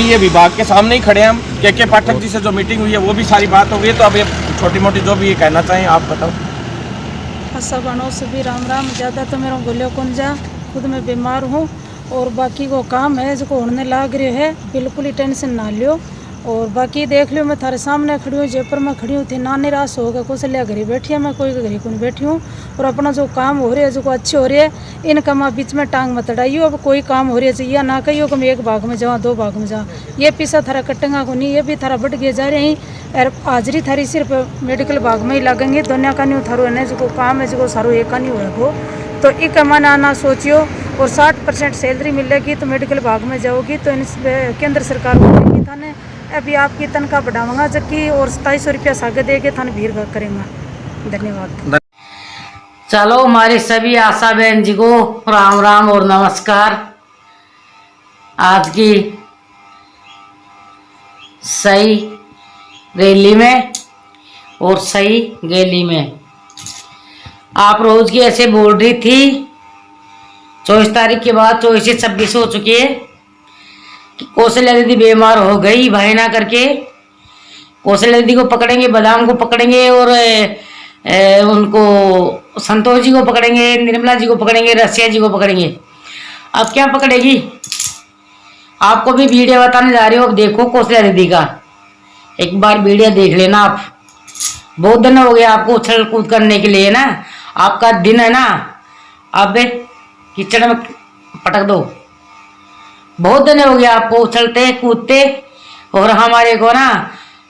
हुई है, विभाग के सामने ही खड़े हैं हम। के पाठक जी से जो मीटिंग हुई है वो भी सारी बात हो गई है। तो अब ये छोटी मोटी जो भी ये कहना चाहें आप बताओ। सब बनो सभी राम राम। ज़्यादा तो मेरा गोलियों कौन जा, खुद मैं बीमार हूँ और बाकी को काम है जो होने लाग रहे है, बिल्कुल ही टेंशन ना लियो। और बाकी देख लियो, मैं थारे सामने खड़ी हूँ, जयपुर में खड़ी हूँ थी, ना निराश हो गया, कुछ लिया घरी बैठी है, मैं कोई घरी को नहीं बैठी हूँ। और अपना जो काम हो रही है, जो को अच्छे हो रही है, इन कामा बीच में टांग मत अड़ाइयो। अब कोई काम हो रही है चाहिए ना कहियो कि मैं एक भाग में जाऊँ, दो भाग में जाऊँ, ये पीछा थारा कटेंगा को नहीं, ये भी थारा बढ़ गया जा रहे हैं। और हाजिरी थारी सिर्फ मेडिकल भाग में ही लगेंगे, दुनिया का नहीं थारो है जो काम है जो सारो एक का नहीं होगा। तो एक मना ना सोचियो। और 60% सैलरी मिलेगी तो मेडिकल भाग में जाओगी तो केंद्र सरकार को थाने अभी आपकी तनख्वाह बढ़ाऊंगा जबकि और 2700 रुपया सागे दे के थाने भीड़ करेंगे। धन्यवाद। चलो हमारे सभी आशा बहन जी को राम राम और नमस्कार। आज की सही रैली में और सही गैली में आप रोज की ऐसे बोल रही थी, 24 तारीख के बाद 24 से 26 हो चुकी है कि कौशल्या दीदी बीमार हो गई भाई ना करके। कौशल्या दीदी को पकड़ेंगे, बादाम को पकड़ेंगे और उनको संतोष जी को पकड़ेंगे, निर्मला जी को पकड़ेंगे, रसिया जी को पकड़ेंगे। अब क्या पकड़ेगी? आपको भी वीडियो बताने जा रही हो। अब देखो कौशल्या दीदी का, एक बार वीडियो देख लेना आप। बहुत दिन हो गया आपको उछल कूद करने के लिए ना, आपका दिन है ना, अब कीचड़ में पटक दो। बहुत दिन हो गया आपको उछलते कूदते। और हमारे को ना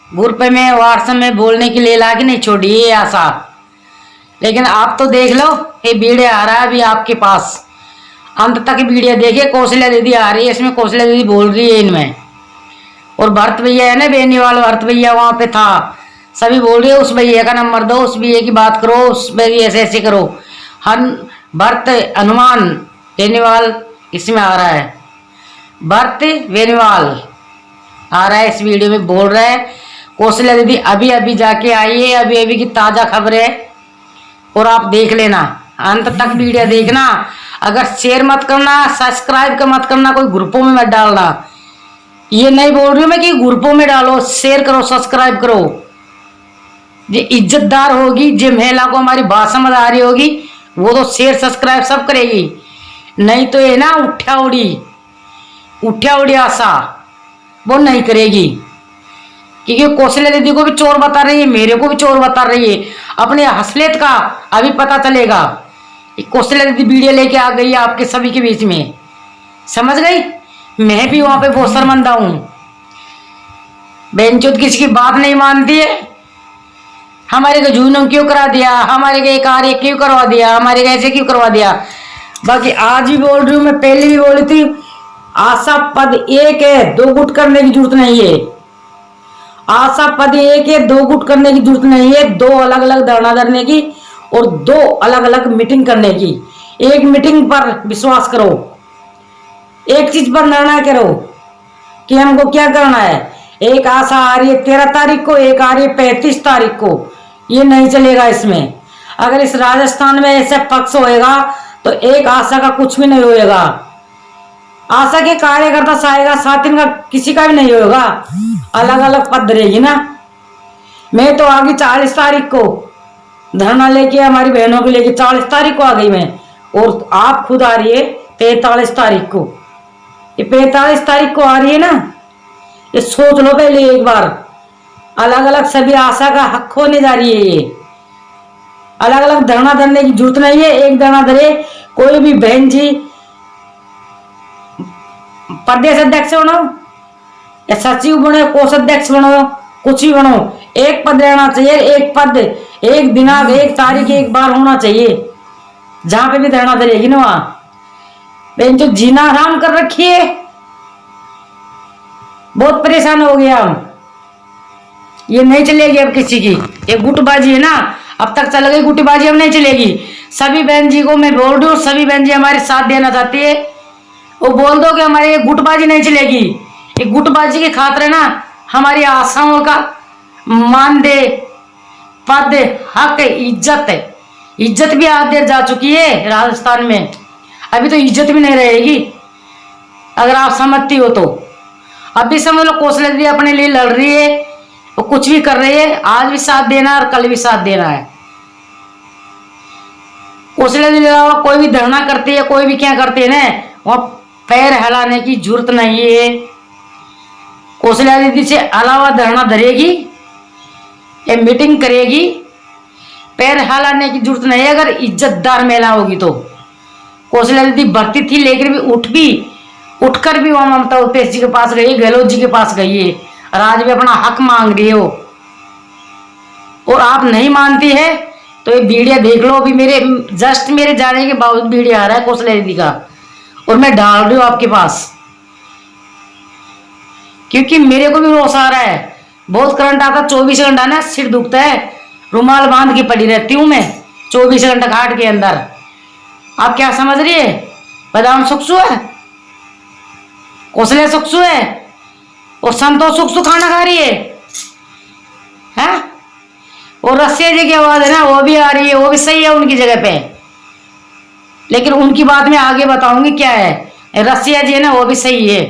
ग्रुप में व्हाट्सएप में बोलने के लिए ला के नहीं छोड़ी ये आशा। लेकिन आप तो देख लो, ये वीडियो आ रहा है अभी आपके पास, अंत तक वीडियो देखिए। कौशल्या दीदी आ रही है, इसमें कौशल्या दीदी बोल रही है इनमें। और भरत भैया है ना, बेनीवाल भरत भैया वहां पे था, सभी बोल रही है उस भैया का नंबर दो, उस भैया की बात करो, उस भैया ऐसे ऐसे करो। भरत हनुमान बेनीवाल इसमें आ रहा है, भरत बेनीवाल आ रहा है इस वीडियो में, बोल रहा है कौशल्या दीदी अभी अभी जाके आई है, अभी अभी की ताजा खबर है। और आप देख लेना, अंत तक वीडियो देखना। अगर शेयर मत करना, सब्सक्राइब का मत करना, कोई ग्रुपों में मत डालना। ये नहीं बोल रही हूं मैं कि ग्रुपों में डालो, शेयर करो, सब्सक्राइब करो। जो इज्जतदार होगी, जो महिला को हमारी बात समझ आ रही होगी, वो तो शेयर सब्सक्राइब सब करेगी। नहीं तो ये ना उठ्या उड़ी आशा वो नहीं करेगी। क्योंकि कौशल्या दीदी को भी चोर बता रही है, मेरे को भी चोर बता रही है। अपने हसलियत का अभी पता चलेगा। कौशल्या दीदी वीडियो लेके आ गई है आपके सभी के बीच में, समझ गई? मैं भी वहां पे बहुत शर्मिंदा हूं। बेंचोद किसी की बात नहीं मानती है। हमारे को जूनम क्यों करा दिया, हमारे को एक कार्य क्यों करवा दिया, हमारे को ऐसे क्यों करवा दिया। बाकी आज भी बोल रही हूँ, मैं पहले भी बोली थी, आशा पद एक है, दो गुट करने की जरूरत नहीं है। आशा पद एक है, दो गुट करने की जरूरत नहीं है। दो अलग अलग धरना धरने की और दो अलग अलग मीटिंग करने की। एक मीटिंग पर विश्वास करो, एक चीज पर निर्णय करो कि हमको क्या करना है। एक आशा आ रही है 13 तारीख को, एक आ रही है 35 तारीख को। ये नहीं चलेगा इसमें। अगर इस राजस्थान में ऐसे पक्ष होएगा तो एक आशा का कुछ भी नहीं होएगा। आशा के कार्यकर्ता आएगा, साथ इनका किसी का भी नहीं होगा। अलग अलग पद रहेगी ना। मैं तो आगे 40 तारीख को धरना लेके हमारी बहनों को लेके 40 तारीख को आ गई मैं, और आप खुद आ रही है 45 तारीख को। ये 45 तारीख को आ रही है ना, ये सोच लो पहले एक बार। अलग अलग सभी आशा का हक होने जा रही है। ये अलग अलग धरना धरने की जरूरत नहीं है। एक धरना धरे, कोई भी बहन जी प्रदेश अध्यक्ष बनो या सचिव बनो, कोषाध्यक्ष बनो, कुछ भी बनो, एक पद रहना चाहिए। एक पद, एक दिनांक, एक तारीख, एक बार होना चाहिए। जहां पे भी धरना धरेगी ना, वहां बहन जो जीना हराम कर रखी है। बहुत परेशान हो गया हम। ये नहीं चलेगी अब किसी की। ये गुटबाजी है ना, अब तक चल गई गुटबाजी, अब नहीं चलेगी। सभी बहन जी को मैं बोल रही हूँ, सभी बहन जी हमारे साथ देना चाहती है, वो बोल दो कि हमारी ये गुटबाजी नहीं चलेगी। ये गुटबाजी की खातिर ना हमारी आशाओं का मान दे, पद, हक, इज्जत भी आज देर जा चुकी है राजस्थान में। अभी तो इज्जत भी नहीं रहेगी अगर आप समझती हो तो। अब भी समझ लो कौशल्या दीदी अपने लिए लड़ रही है, वो कुछ भी कर रही है, आज भी साथ देना और कल भी साथ देना है। कौशल्या दीदी कोई भी धरना करती है, कोई भी क्या करती है ना, वहां पैर हिलाने की जरूरत नहीं है। कौशल्या दीदी से अलावा धरना धरेगी या मीटिंग करेगी, पैर हिलाने की जरूरत नहीं है। अगर इज्जतदार महिला होगी तो कौशल्या दीदी भर्ती थी, लेकिन भी उठकर भी वहां ममता भूपेश जी के पास गई है, गहलोत जी के पास गई है और आज भी अपना हक मांग रही है वो। और आप नहीं मानती है तो ये वीडियो देख लो। अभी मेरे जाने के बावजूद वीडियो आ रहा है कौशल्या दीदी का, और मैं डाल रही हूँ आपके पास, क्योंकि मेरे को भी रोस आ रहा है। बहुत करंट आता, 24 घंटा ना सिर दुखता है, रुमाल बांध के पड़ी रहती हूँ मैं 24 घंटा घाट के अंदर। आप क्या समझ रही है? बादाम सुखसु है, कौशल्या सुखसु है, और संतोष सुखसु खाना खा रही है? और रसिया जी की आवाज है ना, वो भी आ रही है, वो भी सही है उनकी जगह पे, लेकिन उनकी बात मैं आगे बताऊंगी क्या है। रसिया जी है ना, वो भी सही है।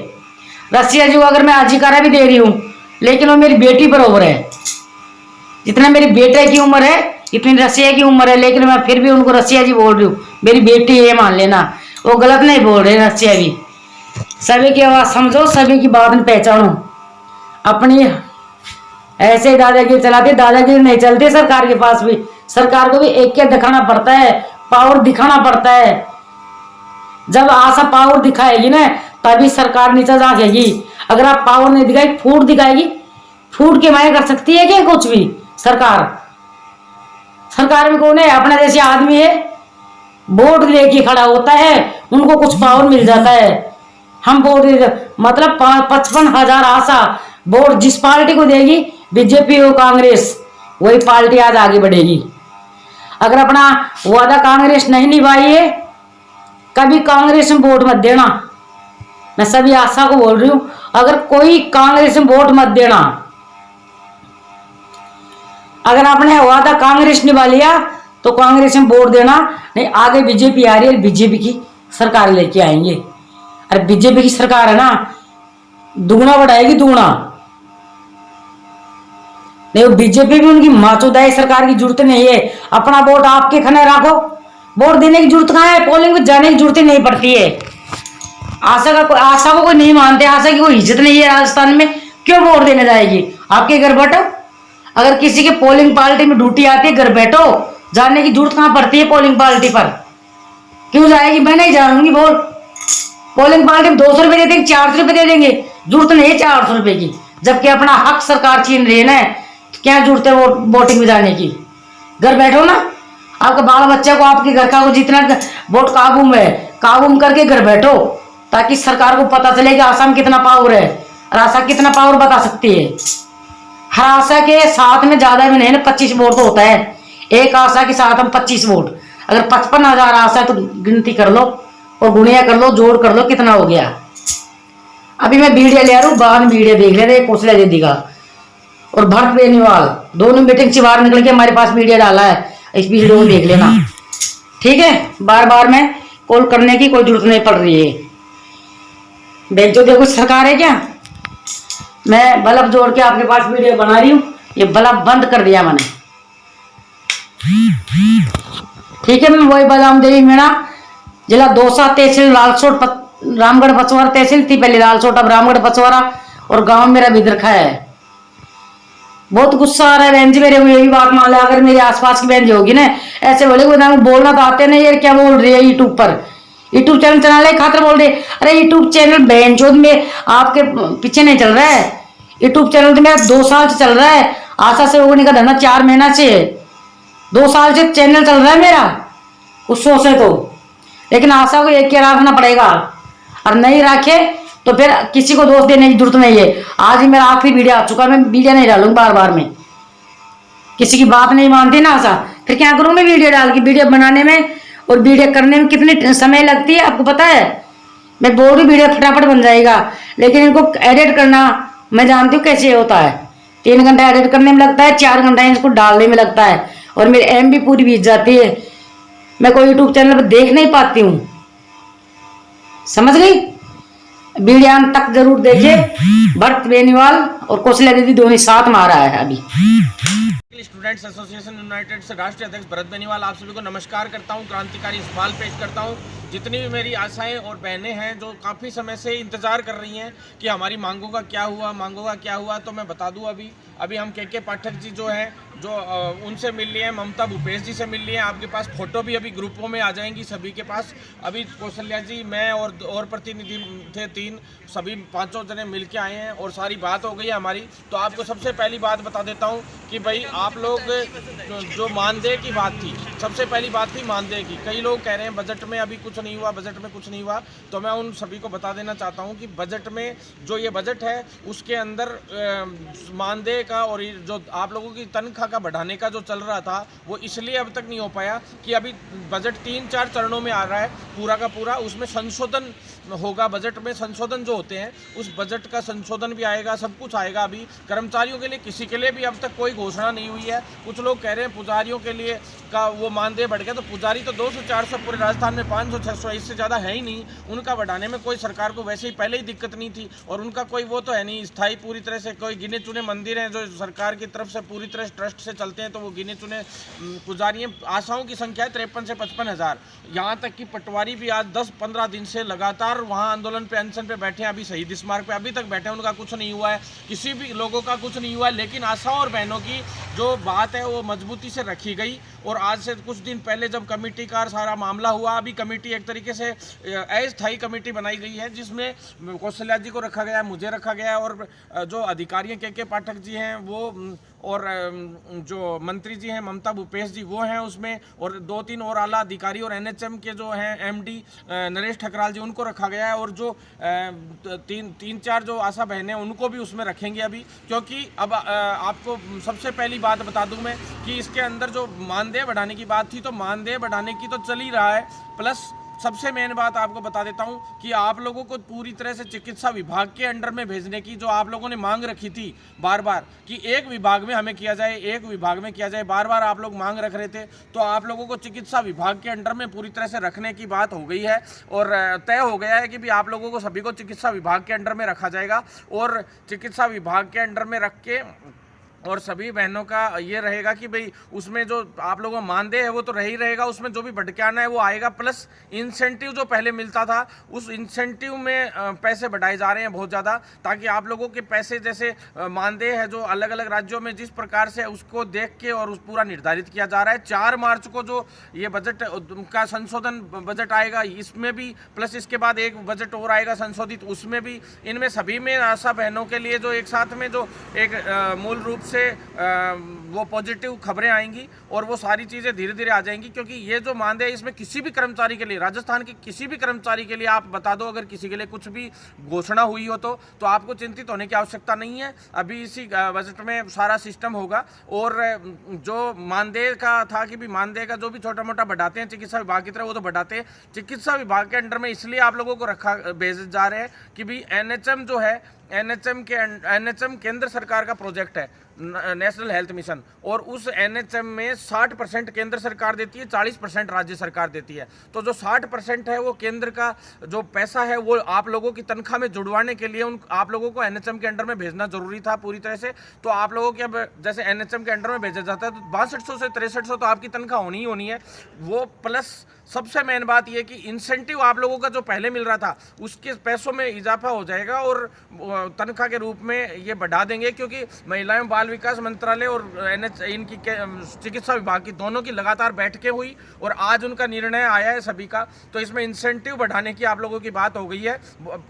रसिया जी को अगर मैं अधिकारा भी दे रही हूँ, लेकिन वो मेरी बेटी बराबर है। जितना मेरी बेटे की उम्र है इतनी रसिया की उम्र है, लेकिन मैं फिर भी उनको रसिया जी बोल रही हूँ। मेरी बेटी है, मान लेना, वो गलत नहीं बोल रहे रसिया भी। सभी की आवाज समझो, सभी की बात में पहचानो। अपनी ऐसे दादागिरी चलाते, दादागिरी नहीं चलती सरकार के पास भी। सरकार को भी एक क्या दिखाना पड़ता है, पावर दिखाना पड़ता है। जब आशा पावर दिखाएगी ना तभी सरकार नीचे झांकेगी। अगर आप पावर नहीं दिखाएगी, फूट दिखाएगी, फूट के माया कर सकती है क्या कुछ भी सरकार में कौन है? अपना जैसे आदमी है, वोट लेके खड़ा होता है, उनको कुछ पावर मिल जाता है। हम वोट मतलब 55,000 आशा वोट जिस पार्टी को देगी, बीजेपी और कांग्रेस, वही पार्टी आज आगे बढ़ेगी। अगर अपना वादा कांग्रेस नहीं निभाई है, कभी कांग्रेस में वोट मत देना। मैं सभी आशा को बोल रही हूं, अगर कोई कांग्रेस में वोट मत देना। अगर आपने वादा कांग्रेस निभा लिया तो कांग्रेस में वोट देना नहीं। आगे बीजेपी आ रही है, बीजेपी की सरकार लेके आएंगे। अरे बीजेपी की सरकार है ना, दुगना बढ़ाएगी, दुगना नहीं। वो बीजेपी भी उनकी माचोदाई सरकार की जरूरत नहीं है। अपना वोट आपके खने रखो, वोट देने की जरूरत कहाँ है? पोलिंग में जाने की जरूरत नहीं पड़ती है। आशा को कोई नहीं मानते, आशा की कोई इज्जत नहीं है राजस्थान में, क्यों वोट देने जाएगी? आपके घर बैठो। अगर किसी के पोलिंग पार्टी में ड्यूटी आती है, घर बैठो, जाने की जरूरत कहाँ पड़ती है पोलिंग पार्टी पर? क्यों जाएगी? मैं नहीं जाऊंगी वोट। पोलिंग पार्टी में 200 रुपए दे देंगे, 400 रुपए दे देंगे, जरूरत नहीं है 400 रुपए की। जबकि अपना हक सरकार छीन रही है ना, तो क्या जरूरत है वोटिंग में जाने की? घर बैठो ना। आपका बाल बच्चा को, आपके घर का जितना वोट काबू में करके घर बैठो, ताकि सरकार को पता चले कि आसाम कितना पावर है और आशा कितना पावर बता सकती है। हर आशा के साथ में ज्यादा भी नहीं ना, 25 वोट तो होता है। एक आशा के साथ हम 25 वोट, अगर 55,000 आशा तो गिनती कर लो और गुणिया कर लो, जोड़ कर लो, कितना हो गया। अभी मैं वीडियो ले आ रहा हूँ, बाद में वीडियो देख लेते कौशल्या दीदी का और भरत बेनीवाल, दोनों मीटिंग से बाहर निकल के हमारे पास वीडियो डाला है। इस वीडियो को देख लेना, ठीक है? बार बार में कॉल करने की कोई जरूरत नहीं पड़ रही है। देख जो देखो सरकार है क्या? मैं बल्ब जोड़ के आपके पास वीडियो बना रही हूँ, ये बल्ब बंद कर दिया मैंने, ठीक है? मैं वही बादाम देवी मेरा जिला दौसा, तहसील लालसोट, रामगढ़ पचवारा तहसील थी पहले लालसोट, अब रामगढ़ पचवारा, और गांव मेरा बिदरखा है। बहुत गुस्सा आ रहा है बहन जी मेरे को, यही बात मान लिया। अगर मेरे आसपास की बहन जी होगी ना, ऐसे बोले बोलना तो आते नहीं यार, क्या बोल रही है? यूट्यूब पर, यूट्यूब चैनल चलाने खातिर बोल रहे। अरे यूट्यूब चैनल बहन चोद में आपके पीछे नहीं चल रहा है। यूट्यूब चैनल तो मेरा 2 साल से चल रहा है। आशा से होने का धंधा 4 महीना से, 2 साल से चैनल चल रहा है मेरा उस शो से तो। लेकिन आशा को एक क्या रखना पड़ेगा, और नहीं रखे तो फिर किसी को दोष देने की जरूरत नहीं है। आज ही मेरा आखिरी वीडियो आ चुका है, मैं वीडियो नहीं डालूंगा बार बार में। किसी की बात नहीं मानती ना आशा, फिर क्या करूं मैं वीडियो डाल के? वीडियो बनाने में और वीडियो करने में कितनी समय लगती है आपको पता है? मैं बोल रही वीडियो फटाफट बन जाएगा, लेकिन इनको एडिट करना मैं जानती हूँ कैसे होता है। 3 घंटा एडिट करने में लगता है, 4 घंटा इसको डालने में लगता है, और मेरी MB पूरी बीत जाती है। मैं कोई यूट्यूब चैनल पर देख नहीं पाती हूँ, समझ गई? वीडियो अंत तक जरूर देखिए। भरत बेनीवाल और कौशल्या दीदी दोनों साथ में आ रहा है अभी। स्टूडेंट्स एसोसिएशन यूनाइटेड से राष्ट्रीय अध्यक्ष भरत बेनीवाल आप सभी को नमस्कार करता हूं, क्रांतिकारी सवाल पेश करता हूं। जितनी भी मेरी आशाएं और बहनें हैं जो काफ़ी समय से इंतज़ार कर रही हैं कि हमारी मांगों का क्या हुआ, तो मैं बता दूं अभी हम के पाठक जी जो हैं जो उनसे मिल लिए हैं, ममता भूपेश जी से मिल लिए हैं। आपके पास फ़ोटो भी अभी ग्रुपों में आ जाएंगी सभी के पास। अभी कौशल्या जी, मैं और प्रतिनिधि थे 3, सभी 5 जने मिल के आए हैं और सारी बात हो गई है हमारी। तो आपको सबसे पहली बात बता देता हूँ कि भाई आप लोग जो मानदेय की बात थी, सबसे पहली बात थी मानदेय की। कई लोग कह रहे हैं बजट में अभी कुछ नहीं हुआ, तो मैं उन सभी को बता देना चाहता हूँ कि बजट में जो ये बजट है उसके अंदर मानदेय का और जो आप लोगों की तनख्वाह का बढ़ाने का जो चल रहा था वो इसलिए अब तक नहीं हो पाया कि अभी बजट 3-4 चरणों में आ रहा है पूरा का पूरा। उसमें संशोधन होगा, बजट में संशोधन जो होते हैं उस बजट का संशोधन भी आएगा, सब कुछ आएगा। अभी कर्मचारियों के लिए किसी के लिए भी अब तक कोई घोषणा नहीं हुई है। कुछ लोग कह रहे हैं पुजारियों के लिए का वो मानदेय बढ़ गया, तो पुजारी तो 200-400 पूरे राजस्थान में 500-600 इससे ज़्यादा है ही नहीं। उनका बढ़ाने में कोई सरकार को वैसे ही पहले ही दिक्कत नहीं थी और उनका कोई वो तो है नहीं स्थायी पूरी तरह से। कोई गिने चुने मंदिर हैं जो सरकार की तरफ से पूरी तरह ट्रस्ट से चलते हैं, तो वो गिने चुने पुजारी हैं। आशाओं की संख्या है 53 से 55 हज़ार। यहाँ तक कि पटवारी भी आज 10-15 दिन से लगातार वहाँ आंदोलन पे अनशन पे बैठे हैं। अभी शहीद स्मारक पे अभी तक बैठे हैं, उनका कुछ नहीं हुआ है, किसी भी लोगों का कुछ नहीं हुआ है। लेकिन आशाओं और बहनों की जो बात है वो मजबूती से रखी गई। और आज से कुछ दिन पहले जब कमेटी का सारा मामला हुआ, अभी कमेटी एक तरीके से अस्थायी कमेटी बनाई गई है जिसमें कौशल्या जी को रखा गया है, मुझे रखा गया है और जो अधिकारी के पाठक जी हैं वो और जो मंत्री जी हैं ममता भूपेश जी वो हैं उसमें, और 2-3 और आला अधिकारी और एनएचएम के जो हैं एमडी नरेश ठकराल जी उनको रखा गया है। और जो 3-4 जो आशा बहनें उनको भी उसमें रखेंगे अभी, क्योंकि अब आपको सबसे पहली बात बता दूं मैं कि इसके अंदर जो मानदेय बढ़ाने की बात थी, तो मानदेय बढ़ाने की तो चल ही रहा है, प्लस सबसे मेन बात आपको बता देता हूं कि आप लोगों को पूरी तरह से चिकित्सा विभाग के अंडर में भेजने की जो आप लोगों ने मांग रखी थी बार बार कि एक विभाग में हमें किया जाए, बार बार आप लोग मांग रख रहे थे, तो आप लोगों को चिकित्सा विभाग के अंडर में पूरी तरह से रखने की बात हो गई है और तय हो गया है कि भी आप लोगों को सभी को चिकित्सा विभाग के अंडर में रखा जाएगा। और चिकित्सा विभाग के अंडर में रख के और सभी बहनों का ये रहेगा कि भाई उसमें जो आप लोगों को मानदेय है वो तो रह ही रहेगा, उसमें जो भी बढ़ के आना है वो आएगा, प्लस इंसेंटिव जो पहले मिलता था उस इंसेंटिव में पैसे बढ़ाए जा रहे हैं बहुत ज़्यादा, ताकि आप लोगों के पैसे जैसे मानदेय है जो अलग अलग राज्यों में जिस प्रकार से उसको देख के और उस पूरा निर्धारित किया जा रहा है। 4 मार्च को जो ये बजट का संशोधन बजट आएगा इसमें भी, प्लस इसके बाद एक बजट और आएगा संशोधित, उसमें भी, इनमें सभी में आशा बहनों के लिए जो एक साथ में जो एक मूल रूप से वो पॉजिटिव खबरें आएंगी और वो सारी चीज़ें धीरे धीरे आ जाएंगी। क्योंकि ये जो मानदेय इसमें किसी भी कर्मचारी के लिए, राजस्थान के किसी भी कर्मचारी के लिए आप बता दो, अगर किसी के लिए कुछ भी घोषणा हुई हो तो आपको चिंतित होने की आवश्यकता नहीं है। अभी इसी बजट में सारा सिस्टम होगा। और जो मानदेय का था कि भी मानदेय का जो भी छोटा मोटा बढ़ाते हैं चिकित्सा विभाग की तरह, वो तो बढ़ाते हैं। चिकित्सा विभाग के अंडर में इसलिए आप लोगों को भेजे जा रहे हैं कि भी एनएचएम जो है, एनएचएम केंद्र सरकार का प्रोजेक्ट है, नेशनल हेल्थ मिशन, और उस एनएचएम में 60% केंद्र सरकार देती है, 40% राज्य सरकार देती है। तो जो 60% है वो केंद्र का जो पैसा है वो आप लोगों की तनख्वाह में जुड़वाने के लिए आप लोगों को एनएचएम के अंडर में भेजना जरूरी था पूरी तरह से। तो आप लोगों की अब जैसे एनएचएम के अंडर में भेजा जाता है तो 6200 से 6300 तो आपकी तनख्वाह होनी ही होनी है वो, प्लस सबसे मेन बात यह कि इंसेंटिव आप लोगों का जो पहले मिल रहा था उसके पैसों में इजाफा हो जाएगा और तनख्वाह के रूप में ये बढ़ा देंगे, क्योंकि महिला एवं बाल विकास मंत्रालय और इनकी चिकित्सा विभाग की दोनों की लगातार बैठकें हुई और आज उनका निर्णय आया है सभी का। तो इसमें इंसेंटिव बढ़ाने की आप लोगों की बात हो गई है।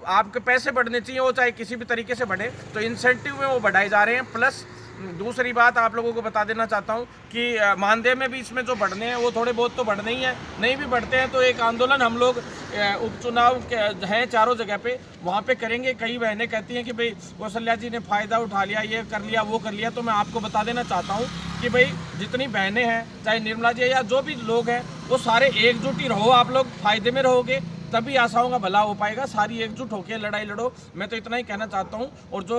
आपके पैसे बढ़ने चाहिए, वो चाहे किसी भी तरीके से बढ़े, तो इंसेंटिव में वो बढ़ाए जा रहे हैं। प्लस दूसरी बात आप लोगों को बता देना चाहता हूं कि मानदेय में भी इसमें जो बढ़ने हैं वो थोड़े बहुत तो बढ़ने ही हैं। नहीं भी बढ़ते हैं तो एक आंदोलन हम लोग उपचुनाव हैं चारों जगह पे, वहाँ पे करेंगे। कई बहनें कहती हैं कि भाई कौशल्या जी ने फ़ायदा उठा लिया, ये कर लिया वो कर लिया। तो मैं आपको बता देना चाहता हूँ कि भाई जितनी बहनें हैं, चाहे निर्मला जी या जो भी लोग हैं, वो सारे एकजुट ही रहो। आप लोग फ़ायदे में रहोगे तभी आशाओं का भला हो पाएगा। सारी एकजुट होकर लड़ाई लड़ो, मैं तो इतना ही कहना चाहता हूँ। और जो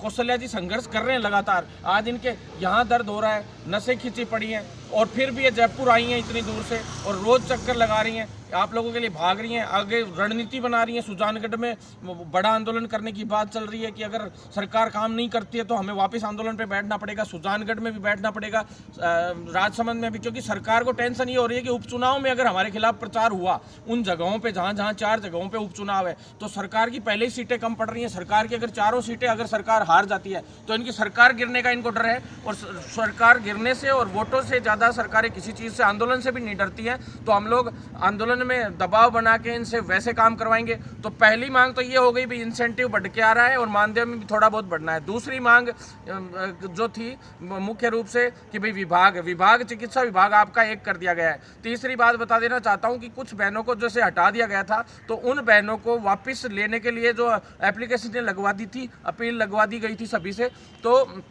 कौशल्या जी संघर्ष कर रहे हैं लगातार, आज इनके यहाँ दर्द हो रहा है, नसें खींची पड़ी हैं और फिर भी ये जयपुर आई हैं इतनी दूर से और रोज़ चक्कर लगा रही हैं। आप लोगों के लिए भाग रही हैं, आगे रणनीति बना रही हैं। सुजानगढ़ में बड़ा आंदोलन करने की बात चल रही है कि अगर सरकार काम नहीं करती है तो हमें वापस आंदोलन पे बैठना पड़ेगा, सुजानगढ़ में भी बैठना पड़ेगा, राजसमंद में भी, क्योंकि सरकार को टेंशन ये हो रही है कि उपचुनाव में अगर हमारे खिलाफ प्रचार हुआ उन जगहों पे जहाँ 4 जगहों पे उपचुनाव है तो सरकार की पहले ही सीटें कम पड़ रही हैं। सरकार की अगर 4 सीटें अगर सरकार हार जाती है तो इनकी सरकार गिरने का इनको डर है, और सरकार गिरने से और वोटों से ज़्यादा सरकारें किसी चीज़ से, आंदोलन से भी नहीं डरती हैं। तो हम लोग आंदोलन में दबाव बना के इनसे वैसे काम करवाएंगे। तो पहली मांग तो ये हो गई भी इंसेंटिव बढ़ के आ रहा है और मानदेय में भी थोड़ा बहुत बढ़ना है। दूसरी मांग जो थी मुख्य रूप से कि भाई विभाग चिकित्सा विभाग आपका एक कर दिया गया है। तीसरी बात बता देना चाहता हूँ कि कुछ बहनों को जैसे हटा दिया गया था तो उन बहनों को वापस लेने के लिए जो एप्लीकेशन लगवा दी थी, अपील लगवा दी गई थी सभी से, तो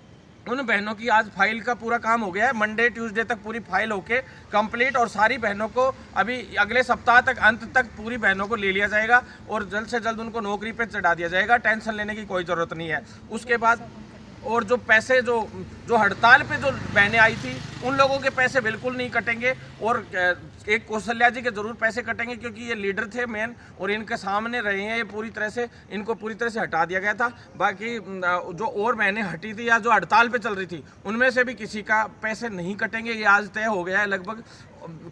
उन बहनों की आज फाइल का पूरा काम हो गया है। मंडे ट्यूसडे तक पूरी फाइल होके कंप्लीट, और सारी बहनों को अभी अगले सप्ताह तक, अंत तक पूरी बहनों को ले लिया जाएगा और जल्द से जल्द उनको नौकरी पे चढ़ा दिया जाएगा। टेंशन लेने की कोई ज़रूरत नहीं है। उसके बाद और जो पैसे जो हड़ताल पे जो बहनें आई थी उन लोगों के पैसे बिल्कुल नहीं कटेंगे, और एक कौशल्या जी के ज़रूर पैसे कटेंगे क्योंकि ये लीडर थे मेन और इनके सामने रहे हैं। ये पूरी तरह से इनको पूरी तरह से हटा दिया गया था। बाकी जो और बहनें हटी थी या जो हड़ताल पे चल रही थी उनमें से भी किसी का पैसे नहीं कटेंगे, ये आज तय हो गया है लगभग।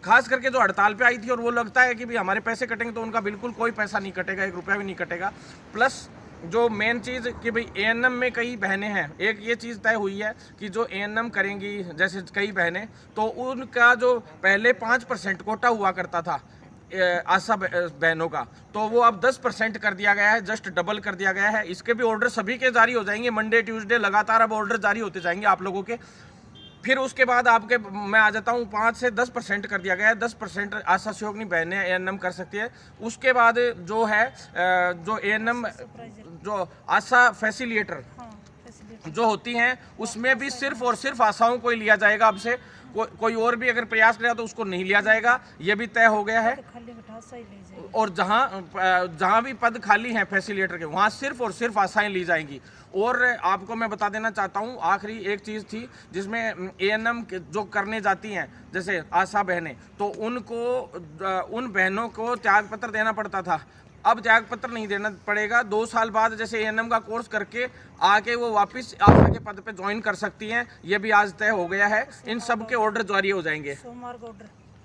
खास करके जो हड़ताल पे आई थी और वो लगता है कि भी हमारे पैसे कटेंगे, तो उनका बिल्कुल कोई पैसा नहीं कटेगा, 1 रुपया भी नहीं कटेगा। प्लस जो मेन चीज़ कि भाई एएनएम में कई बहनें हैं, एक ये चीज़ तय हुई है कि जो एएनएम करेंगी जैसे कई बहनें, तो उनका जो पहले 5% कोटा हुआ करता था आशा बहनों का, तो वो अब 10% कर दिया गया है, जस्ट डबल कर दिया गया है। इसके भी ऑर्डर सभी के जारी हो जाएंगे, मंडे ट्यूसडे लगातार अब ऑर्डर जारी होते जाएंगे आप लोगों के। फिर उसके बाद आपके मैं आ जाता हूँ 5 से 10% कर दिया गया है, 10% आशा सहयोगिनी बहनें एएनएम कर सकती है। उसके बाद जो है जो एएनएम जो आशा फैसिलिटेटर जो होती हैं उसमें भी सिर्फ और सिर्फ आशाओं को ही लिया जाएगा। अब से कोई और भी अगर प्रयास करेगा तो उसको नहीं लिया जाएगा, ये भी तय हो गया है। और जहाँ भी पद खाली हैं फैसिलिटेटर के, वहाँ सिर्फ और सिर्फ आशाएं ली जाएंगी। और आपको मैं बता देना चाहता हूँ, आखिरी एक चीज़ थी जिसमें एएनएम जो करने जाती हैं जैसे आशा बहनें, तो उनको उन बहनों को त्यागपत्र देना पड़ता था। अब त्यागपत्र नहीं देना पड़ेगा। 2 साल बाद जैसे एएनएम का कोर्स करके आके वो वापस आशा के पद पे ज्वाइन कर सकती हैं, ये भी आज तय हो गया है। इन सब के ऑर्डर जारी हो जाएंगे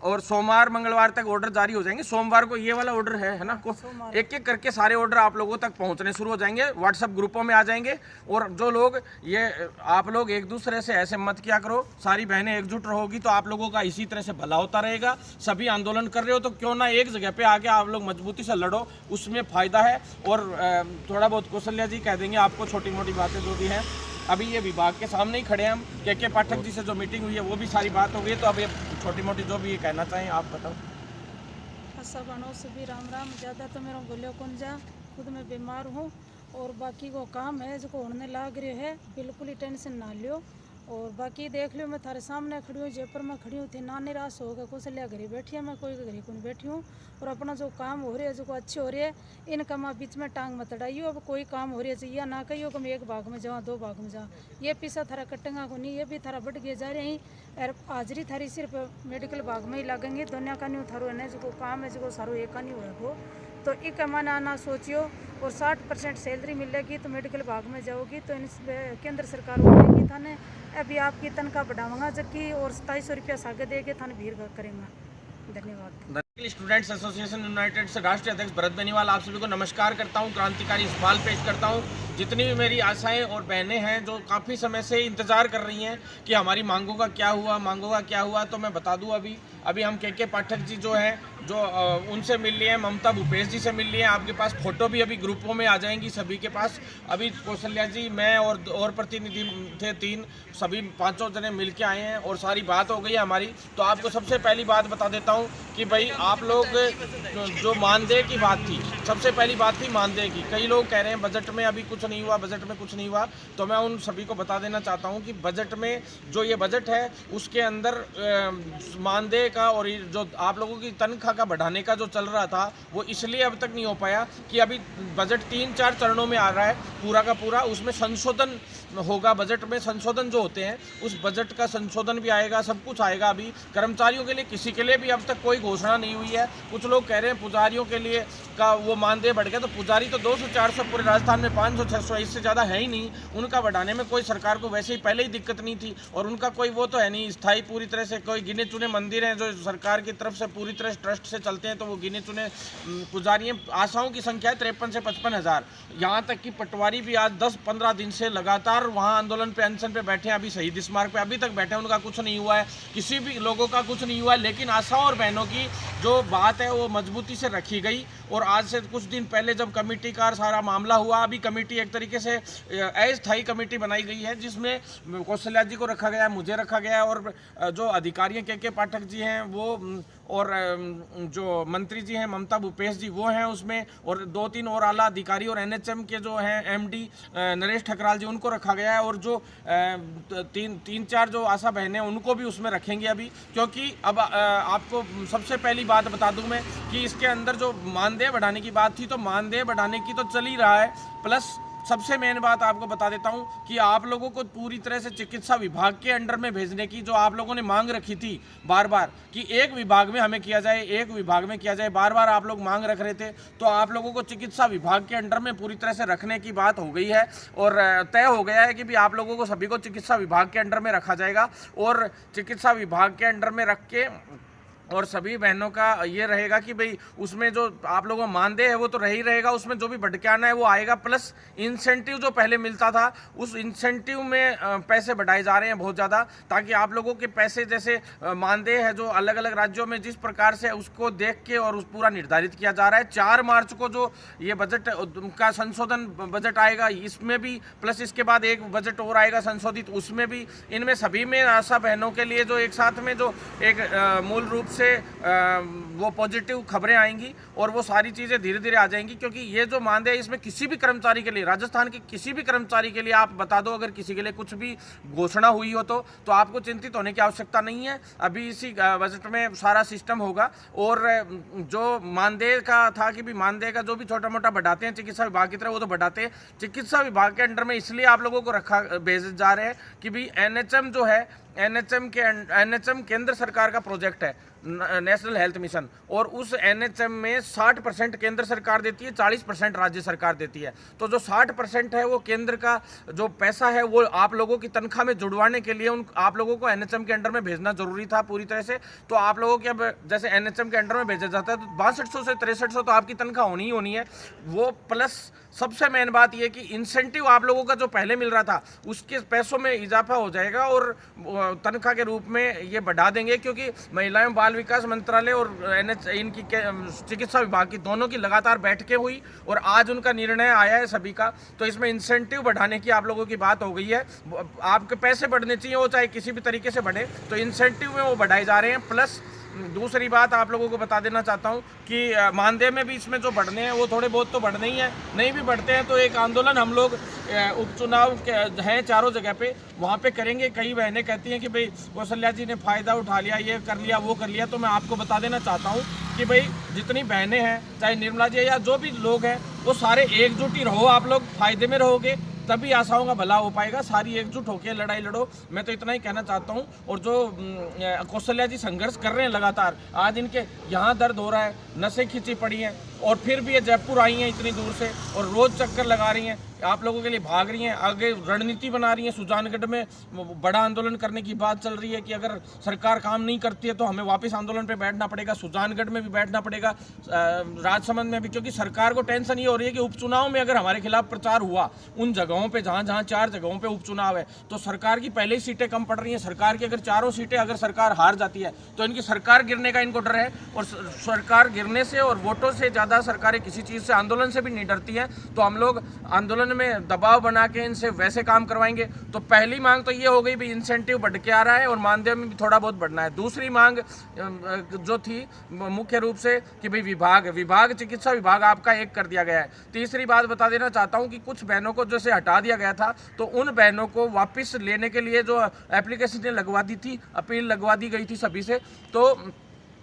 और सोमवार मंगलवार तक ऑर्डर जारी हो जाएंगे। सोमवार को ये वाला ऑर्डर है ना, एक एक करके सारे ऑर्डर आप लोगों तक पहुंचने शुरू हो जाएंगे, व्हाट्सएप ग्रुपों में आ जाएंगे। और जो लोग ये आप लोग एक दूसरे से ऐसे मत किया करो, सारी बहनें एकजुट रहोगी तो आप लोगों का इसी तरह से भला होता रहेगा। सभी आंदोलन कर रहे हो तो क्यों ना एक जगह पे आके आप लोग मजबूती से लड़ो, उसमें फ़ायदा है। और थोड़ा बहुत कौशल्या जी कह देंगे आपको छोटी मोटी बातें जो भी हैं। अभी ये विभाग के सामने ही खड़े हैं हम, के पाठक जी से जो मीटिंग हुई है वो भी सारी बात हो गई। तो अब ये छोटी मोटी जो भी ये कहना चाहें आप बताओ। सब अनो सभी राम राम। ज़्यादा तो मेरा गोलियों कौन जा, खुद मैं बीमार हूँ और बाकी को काम है जो होने लग रहे है, बिल्कुल ही टेंशन ना लियो। और बाकी देख लियो, मैं थारे सामने खड़ी हूँ, जयपुर में खड़ी हूँ थी ना, निराश हो गया। कौशल्या घरे बैठी है, मैं कोई घरे कौन बैठी हूँ। और अपना जो काम हो रहा है, जो अच्छे हो रहे है, इन कमा बीच में टांग मत अड़ाइयो। अब कोई काम हो रही है चाहिए ना कहियो कि मैं 1 भाग में जाऊँ 2 भाग में जाऊँ, ये पीछा थारा कटेंगा को नहीं, ये भी थारा बढ़ गया जा रहे हैं। और हाजिरी थारी सिर्फ मेडिकल भाग में ही लगेंगे, दुनिया का नहीं थारो है जो काम है जो सारो एक का नहीं हो। तो एक माना ना सोचियो। और 60% सैलरी मिलेगी तो मेडिकल भाग में जाओगी तो केंद्र सरकार बोलेगी थाने अभी आपकी तनख्वाह बढ़ाऊंगा, जबकि और 2700 रुपया सागे देके थाने भीड़ करेंगे। धन्यवाद। स्टूडेंट्स एसोसिएशन यूनाइटेड से राष्ट्रीय अध्यक्ष भरत बेनीवाल आप सभी को नमस्कार करता हूं, क्रांतिकारी सवाल पेश करता हूं। जितनी भी मेरी आशाएं और बहनें हैं जो काफ़ी समय से इंतज़ार कर रही हैं कि हमारी मांगों का क्या हुआ, तो मैं बता दूं अभी हम के पाठक जी जो हैं जो उनसे मिल लिए हैं, ममता भूपेश जी से मिल लिए हैं। आपके पास फ़ोटो भी अभी ग्रुपों में आ जाएंगी सभी के पास। अभी कौशल्या जी, मैं और प्रतिनिधि थे 3, सभी 5 जने मिल के आए हैं और सारी बात हो गई है हमारी। तो आपको सबसे पहली बात बता देता हूँ कि भाई आप लोग जो मानदेय की बात थी, सबसे पहली बात थी मानदेय की। कई लोग कह रहे हैं बजट में अभी कुछ नहीं हुआ, तो मैं उन सभी को बता देना चाहता हूं कि बजट में जो ये बजट है उसके अंदर मानदेय का और जो आप लोगों की तनख्वाह का बढ़ाने का जो चल रहा था वो इसलिए अब तक नहीं हो पाया कि अभी बजट 3-4 चरणों में आ रहा है पूरा का पूरा, उसमें संशोधन होगा। बजट में संशोधन जो होते हैं उस बजट का संशोधन भी आएगा, सब कुछ आएगा। अभी कर्मचारियों के लिए किसी के लिए भी अब तक कोई घोषणा नहीं हुई है। कुछ लोग कह रहे हैं पुजारियों के लिए का वो मानदेय बढ़ गया, तो पुजारी तो 200-400 पूरे राजस्थान में 500-600 इससे ज़्यादा है ही नहीं। उनका बढ़ाने में कोई सरकार को वैसे ही पहले ही दिक्कत नहीं थी, और उनका कोई वो तो है नहीं स्थायी पूरी तरह से। कोई गिने चुने मंदिर हैं जो सरकार की तरफ से पूरी तरह ट्रस्ट से चलते हैं, तो वो गिने चुने पुजारी हैं। आशाओं की संख्या है 53 से 55 हज़ार। यहाँ तक कि पटवारी भी आज 10-15 दिन से लगातार वहाँ आंदोलन पे अनशन पे बैठे हैं। अभी शहीद स्मारक पे अभी तक बैठे हैं, उनका कुछ नहीं हुआ है, किसी भी लोगों का कुछ नहीं हुआ है। लेकिन आशाओं और बहनों की जो बात है वो मजबूती से रखी गई। और आज से कुछ दिन पहले जब कमेटी का सारा मामला हुआ, अभी कमेटी एक तरीके से अस्थायी कमेटी बनाई गई है, जिसमें कौशल्या जी को रखा गया, मुझे रखा गया, और जो अधिकारी के पाठक जी हैं वो, और जो मंत्री जी हैं ममता भूपेश जी वो हैं उसमें, और 2-3 और आला अधिकारी और एनएचएम के जो हैं एमडी नरेश ठकराल जी उनको रखा गया है। और जो 3-4 जो आशा बहनें उनको भी उसमें रखेंगे अभी, क्योंकि अब आपको सबसे पहली बात बता दूं मैं कि इसके अंदर जो मानदेय बढ़ाने की बात थी, तो मानदेय बढ़ाने की तो चल ही रहा है, प्लस सबसे मेन बात आपको बता देता हूं कि आप लोगों को पूरी तरह से चिकित्सा विभाग के अंडर में भेजने की जो आप लोगों ने मांग रखी थी बार बार कि एक विभाग में हमें किया जाए, एक विभाग में किया जाए, बार बार आप लोग मांग रख रहे थे, तो आप लोगों को चिकित्सा विभाग के अंडर में पूरी तरह से रखने की बात हो गई है। और तय हो गया है कि भी आप लोगों को सभी को चिकित्सा विभाग के अंडर में रखा जाएगा। और चिकित्सा विभाग के अंडर में रख के और सभी बहनों का ये रहेगा कि भाई उसमें जो आप लोगों को मानदेय है वो तो रही रहेगा, उसमें जो भी बढ़ के आना है वो आएगा, प्लस इंसेंटिव जो पहले मिलता था उस इंसेंटिव में पैसे बढ़ाए जा रहे हैं बहुत ज़्यादा, ताकि आप लोगों के पैसे जैसे मानदेय है जो अलग अलग राज्यों में जिस प्रकार से उसको देख के और उस पूरा निर्धारित किया जा रहा है। 4 मार्च को जो ये बजट का संशोधन बजट आएगा इसमें भी, प्लस इसके बाद एक बजट और आएगा संशोधित, उसमें भी, इनमें सभी में आशा बहनों के लिए जो एक साथ में जो एक मूल रूप से वो पॉजिटिव खबरें आएंगी और वो सारी चीज़ें धीरे धीरे आ जाएंगी। क्योंकि ये जो मानदेय है इसमें किसी भी कर्मचारी के लिए, राजस्थान के किसी भी कर्मचारी के लिए आप बता दो, अगर किसी के लिए कुछ भी घोषणा हुई हो तो आपको चिंतित होने की आवश्यकता नहीं है। अभी इसी बजट में सारा सिस्टम होगा। और जो मानदेय का था कि भी मानदेय का जो भी छोटा मोटा बढ़ाते हैं चिकित्सा विभाग की तरह, वो तो बढ़ाते हैं। चिकित्सा विभाग के अंडर में इसलिए आप लोगों को भेजे जा रहे हैं कि भी एनएचएम जो है, एनएचएम केंद्र सरकार का प्रोजेक्ट है, नेशनल हेल्थ मिशन, और उस एनएचएम में 60% केंद्र सरकार देती है, 40% राज्य सरकार देती है। तो जो 60% है वो केंद्र का जो पैसा है वो आप लोगों की तनख्वाह में जुड़वाने के लिए आप लोगों को एनएचएम के अंडर में भेजना जरूरी था पूरी तरह से। तो आप लोगों के अब जैसे एनएचएम के अंडर में भेजा जाता है तो 6200 से 6300 तो आपकी तनख्वाह होनी ही होनी है वो। प्लस सबसे मेन बात यह कि इंसेंटिव आप लोगों का जो पहले मिल रहा था उसके पैसों में इजाफा हो जाएगा और तनख्वाह के रूप में ये बढ़ा देंगे, क्योंकि महिला एवं बाल विकास मंत्रालय और इनकी चिकित्सा विभाग की दोनों की लगातार बैठकें हुई और आज उनका निर्णय आया है सभी का। तो इसमें इंसेंटिव बढ़ाने की आप लोगों की बात हो गई है। आपके पैसे बढ़ने चाहिए, वो चाहे किसी भी तरीके से बढ़े, तो इंसेंटिव में वो बढ़ाए जा रहे हैं। प्लस दूसरी बात आप लोगों को बता देना चाहता हूं कि मानदेय में भी इसमें जो बढ़ने हैं वो थोड़े बहुत तो बढ़ने ही हैं। नहीं भी बढ़ते हैं तो एक आंदोलन हम लोग उपचुनाव के हैं चारों जगह पे, वहाँ पे करेंगे। कई बहनें कहती हैं कि भाई कौशल्या जी ने फ़ायदा उठा लिया, ये कर लिया, वो कर लिया। तो मैं आपको बता देना चाहता हूँ कि भाई जितनी बहनें हैं, चाहे निर्मला जी या जो भी लोग हैं, वो सारे एकजुट ही रहो। आप लोग फ़ायदे में रहोगे तभी आशाओं का भला हो पाएगा। सारी एकजुट होकर लड़ाई लड़ो, मैं तो इतना ही कहना चाहता हूँ। और जो कौशल्या जी संघर्ष कर रहे हैं लगातार, आज इनके यहाँ दर्द हो रहा है, नसें खींची पड़ी हैं, और फिर भी ये जयपुर आई हैं इतनी दूर से और रोज़ चक्कर लगा रही हैं, आप लोगों के लिए भाग रही हैं, आगे रणनीति बना रही हैं। सुजानगढ़ में बड़ा आंदोलन करने की बात चल रही है कि अगर सरकार काम नहीं करती है तो हमें वापस आंदोलन पे बैठना पड़ेगा। सुजानगढ़ में भी बैठना पड़ेगा, राजसमंद में भी, क्योंकि सरकार को टेंशन ये हो रही है कि उपचुनाव में अगर हमारे खिलाफ प्रचार हुआ उन जगहों पे जहाँ 4 जगहों पे उपचुनाव है, तो सरकार की पहले ही सीटें कम पड़ रही हैं। सरकार की अगर 4 सीटें अगर सरकार हार जाती है तो इनकी सरकार गिरने का इनको डर है। और सरकार गिरने से और वोटों से ज़्यादा सरकारें किसी चीज़ से, आंदोलन से भी नहीं डरती हैं। तो हम लोग आंदोलन में दबाव बना के इनसे वैसे काम करवाएंगे। तो पहली मांग तो ये हो गई भी इंसेंटिव बढ़ के आ रहा है और मानदेय में भी थोड़ा बहुत बढ़ना है। दूसरी मांग जो थी मुख्य रूप से कि भाई विभाग चिकित्सा विभाग आपका एक कर दिया गया है। तीसरी बात बता देना चाहता हूँ कि कुछ बहनों को जैसे हटा दिया गया था, तो उन बहनों को वापस लेने के लिए जो एप्लीकेशन लगवा दी थी, अपील लगवा दी गई थी सभी से, तो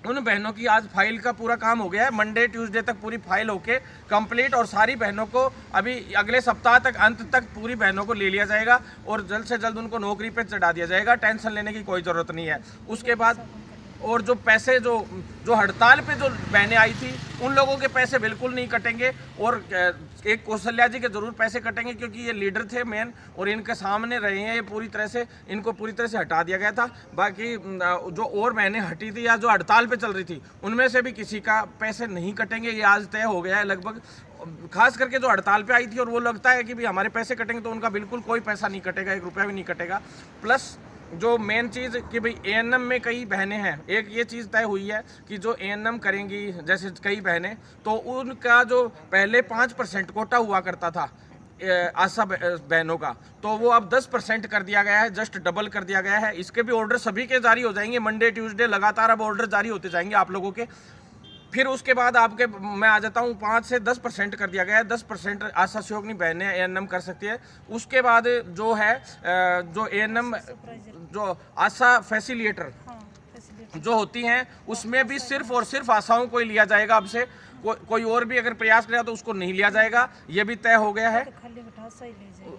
उन बहनों की आज फाइल का पूरा काम हो गया है। मंडे ट्यूसडे तक पूरी फाइल होके कंप्लीट, और सारी बहनों को अभी अगले सप्ताह तक, अंत तक पूरी बहनों को ले लिया जाएगा और जल्द से जल्द उनको नौकरी पे चढ़ा दिया जाएगा। टेंशन लेने की कोई ज़रूरत नहीं है। उसके बाद और जो पैसे जो हड़ताल पे जो बहनें आई थी, उन लोगों के पैसे बिल्कुल नहीं कटेंगे, और एक कौशल्या जी के ज़रूर पैसे कटेंगे, क्योंकि ये लीडर थे मेन और इनके सामने रहे हैं। ये पूरी तरह से इनको पूरी तरह से हटा दिया गया था। बाकी जो और बहनें हटी थी या जो हड़ताल पे चल रही थी, उनमें से भी किसी का पैसे नहीं कटेंगे, ये आज तय हो गया है लगभग। खास करके जो हड़ताल पे आई थी और वो लगता है कि भी हमारे पैसे कटेंगे, तो उनका बिल्कुल कोई पैसा नहीं कटेगा, 1 रुपया भी नहीं कटेगा। प्लस जो मेन चीज़ कि भाई एएनएम में कई बहनें हैं, एक ये चीज़ तय हुई है कि जो एएनएम करेंगी, जैसे कई बहनें, तो उनका जो पहले 5% कोटा हुआ करता था आशा बहनों का, तो वो अब 10% कर दिया गया है, जस्ट डबल कर दिया गया है। इसके भी ऑर्डर सभी के जारी हो जाएंगे, मंडे ट्यूसडे लगातार अब ऑर्डर जारी होते जाएंगे आप लोगों के। फिर उसके बाद आपके मैं आ जाता हूँ, 5 से 10% कर दिया गया है, 10% आशा सहयोगिनी बहनें एएनएम कर सकती है। उसके बाद जो है जो एएनएम जो आशा फैसिलिटेटर जो होती हैं, उसमें भी सिर्फ और सिर्फ आशाओं को ही लिया जाएगा। अब से कोई और भी अगर प्रयास करेगा तो उसको नहीं लिया जाएगा, ये भी तय हो गया है।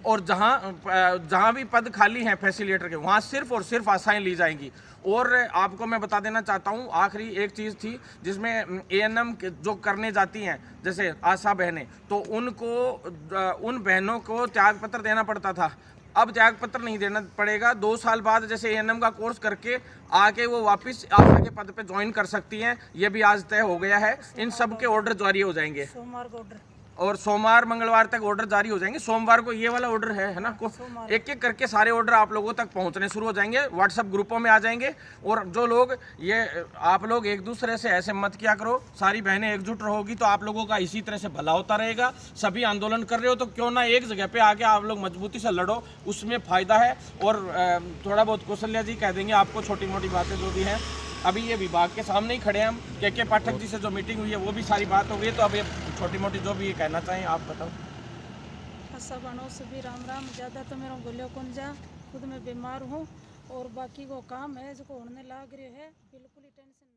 और जहाँ भी पद खाली हैं फैसिलिटेटर के, वहाँ सिर्फ और सिर्फ आशाएं ली जाएंगी। और आपको मैं बता देना चाहता हूँ, आखिरी एक चीज़ थी जिसमें एएनएम जो करने जाती हैं जैसे आशा बहनें, तो उनको उन बहनों को त्याग पत्र देना पड़ता था। अब त्याग पत्र नहीं देना पड़ेगा। 2 साल बाद जैसे एएनएम का कोर्स करके आके वो वापस आशा के पद पे ज्वाइन कर सकती हैं। ये भी आज तय हो गया है। इन सब के ऑर्डर जारी हो जाएंगे, सोमवार को ऑर्डर, और सोमवार मंगलवार तक ऑर्डर जारी हो जाएंगे। सोमवार को ये वाला ऑर्डर है ना, एक एक करके सारे ऑर्डर आप लोगों तक पहुंचने शुरू हो जाएंगे, व्हाट्सएप ग्रुपों में आ जाएंगे। और जो लोग ये आप लोग एक दूसरे से ऐसे मत किया करो, सारी बहनें एकजुट रहोगी तो आप लोगों का इसी तरह से भला होता रहेगा। सभी आंदोलन कर रहे हो तो क्यों ना एक जगह पे आके आप लोग मजबूती से लड़ो, उसमें फ़ायदा है। और थोड़ा बहुत कौशल्या जी कह देंगे आपको छोटी मोटी बातें जो भी हैं। अभी ये विभाग के सामने ही खड़े हैं हम, के पाठक जी से जो मीटिंग हुई है वो भी सारी बात हो गई। तो अब ये छोटी मोटी जो भी ये कहना चाहें आप बताओ। अच्छा बनो सभी राम राम। ज़्यादा तो मेरा गोलियों कौन जा, खुद मैं बीमार हूँ और बाकी को काम है जो होने लग रहे है, बिल्कुल ही टेंशन